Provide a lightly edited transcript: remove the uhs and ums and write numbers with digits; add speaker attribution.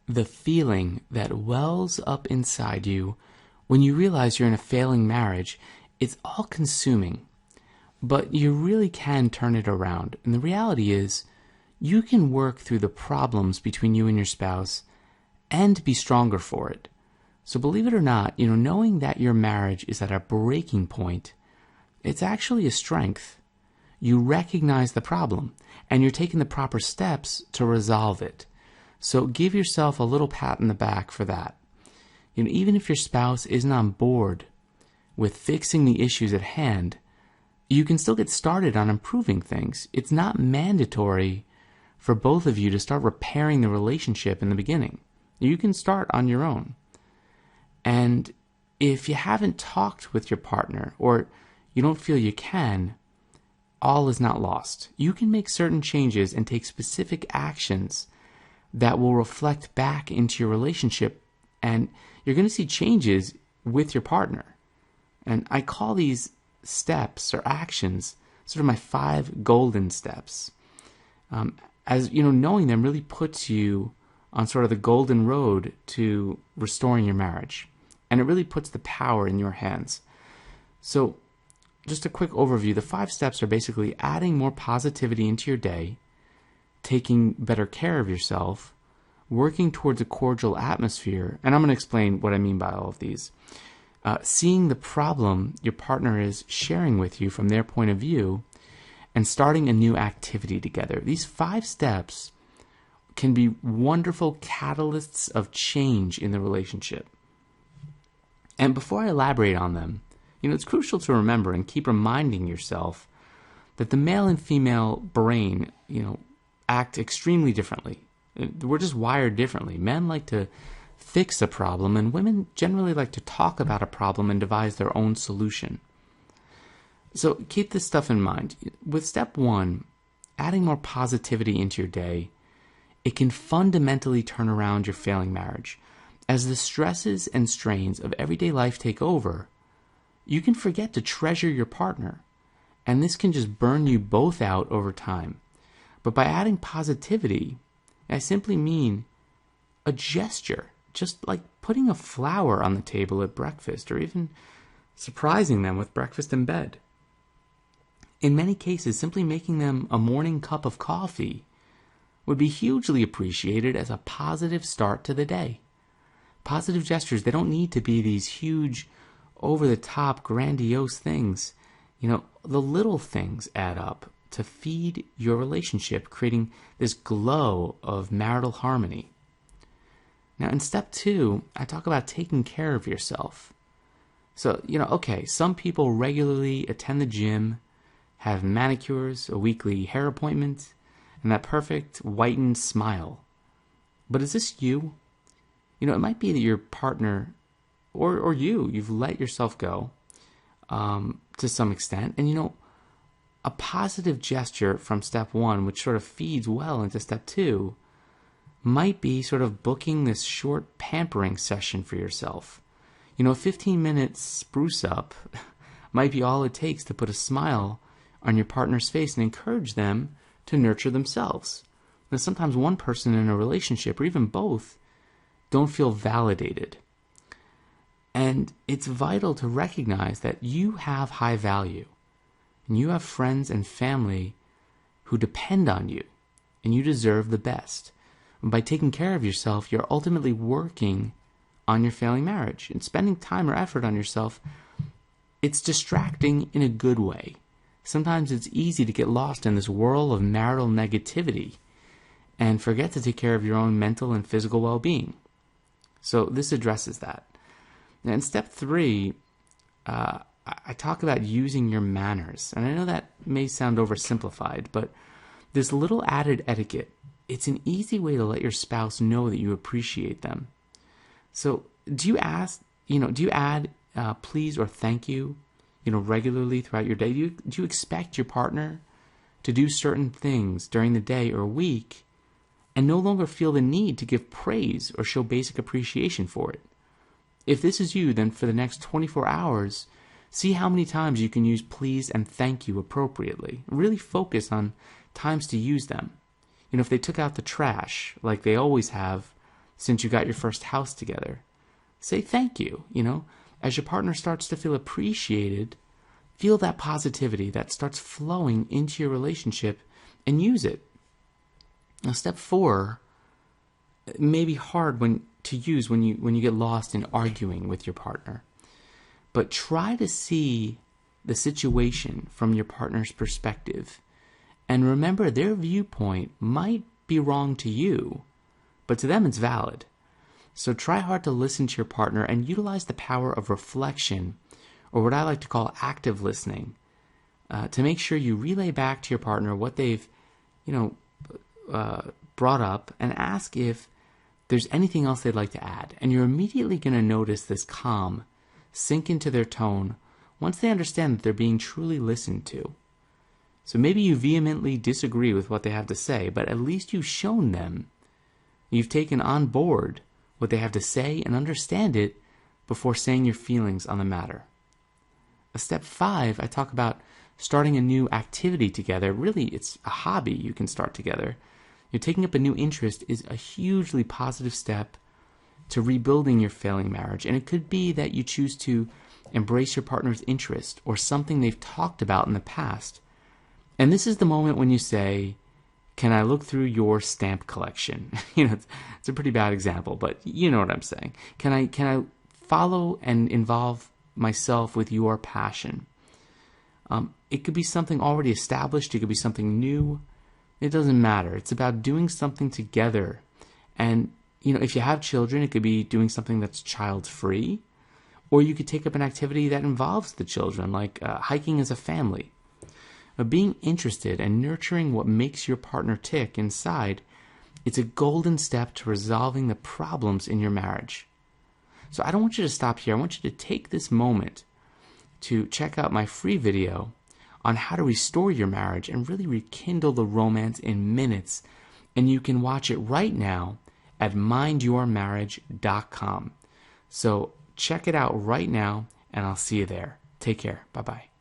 Speaker 1: the feeling that wells up inside you when you realize you're in a failing marriage, it's all consuming. But you really can turn it around. And the reality is, you can work through the problems between you and your spouse and be stronger for it. So believe it or not, knowing that your marriage is at a breaking point, it's actually a strength. You recognize the problem and you're taking the proper steps to resolve it. So give yourself a little pat in the back for that. Even if your spouse isn't on board with fixing the issues at hand, you can still get started on improving things. It's not mandatory for both of you to start repairing the relationship in the beginning. You can start on your own. And if you haven't talked with your partner or you don't feel you can, all is not lost. You can make certain changes and take specific actions that will reflect back into your relationship, and you're going to see changes with your partner. And I call these steps or actions sort of my 5 golden steps. Knowing them really puts you on sort of the golden road to restoring your marriage. And it really puts the power in your hands. So just a quick overview. The 5 steps are basically adding more positivity into your day, taking better care of yourself, working towards a cordial atmosphere, and I'm going to explain what I mean by all of these. Seeing the problem your partner is sharing with you from their point of view, and starting a new activity together. These 5 steps can be wonderful catalysts of change in the relationship. And before I elaborate on them, it's crucial to remember and keep reminding yourself that the male and female brain, act extremely differently. We're just wired differently. Men like to fix a problem, and women generally like to talk about a problem and devise their own solution. So keep this stuff in mind. With step 1, adding more positivity into your day, it can fundamentally turn around your failing marriage. As the stresses and strains of everyday life take over, you can forget to treasure your partner, and this can just burn you both out over time. But by adding positivity, I simply mean a gesture, just like putting a flower on the table at breakfast, or even surprising them with breakfast in bed. In many cases, simply making them a morning cup of coffee would be hugely appreciated as a positive start to the day. Positive gestures, they don't need to be these huge, over-the-top, grandiose things. The little things add up to feed your relationship, creating this glow of marital harmony. Now, in step 2, I talk about taking care of yourself. So, some people regularly attend the gym, have manicures, a weekly hair appointment, and that perfect whitened smile. But is this you? It might be that your partner or you've let yourself go to some extent. And, a positive gesture from step 1, which sort of feeds well into step 2, might be sort of booking this short pampering session for yourself. A 15-minute spruce up might be all it takes to put a smile on your partner's face and encourage them to nurture themselves. Now, sometimes one person in a relationship, or even both, don't feel validated. And it's vital to recognize that you have high value, and you have friends and family who depend on you, and you deserve the best. And by taking care of yourself, you're ultimately working on your failing marriage. And spending time or effort on yourself, it's distracting in a good way. Sometimes it's easy to get lost in this whirl of marital negativity and forget to take care of your own mental and physical well-being. So this addresses that. Now, in step 3, I talk about using your manners. And I know that may sound oversimplified, but this little added etiquette, it's an easy way to let your spouse know that you appreciate them. So do you add please or thank you, regularly throughout your day? Do you expect your partner to do certain things during the day or week and no longer feel the need to give praise or show basic appreciation for it? If this is you, then for the next 24 hours, see how many times you can use please and thank you appropriately. Really focus on times to use them. If they took out the trash, like they always have, since you got your first house together. Say thank you, As your partner starts to feel appreciated, feel that positivity that starts flowing into your relationship and use it. Now, step 4 may be hard to use when you get lost in arguing with your partner. But try to see the situation from your partner's perspective. And remember, their viewpoint might be wrong to you, but to them it's valid. So try hard to listen to your partner and utilize the power of reflection, or what I like to call active listening, to make sure you relay back to your partner what they've, brought up, and ask if there's anything else they'd like to add. And you're immediately going to notice this calm sink into their tone once they understand that they're being truly listened to. So maybe you vehemently disagree with what they have to say, but at least you've shown them you've taken on board what they have to say and understand it before saying your feelings on the matter. Step 5, I talk about starting a new activity together. Really, it's a hobby you can start together. You're taking up a new interest is a hugely positive step to rebuilding your failing marriage. And it could be that you choose to embrace your partner's interest or something they've talked about in the past. And this is the moment when you say, can I look through your stamp collection? It's a pretty bad example, but you know what I'm saying. Can I follow and involve myself with your passion? It could be something already established. It could be something new. It doesn't matter. It's about doing something together. And, if you have children, it could be doing something that's child-free. Or you could take up an activity that involves the children, like hiking as a family. Being interested and nurturing what makes your partner tick inside, it's a golden step to resolving the problems in your marriage. So I don't want you to stop here. I want you to take this moment to check out my free video on how to restore your marriage and really rekindle the romance in minutes. And you can watch it right now at mindyourmarriage.com. So check it out right now, and I'll see you there. Take care. Bye-bye.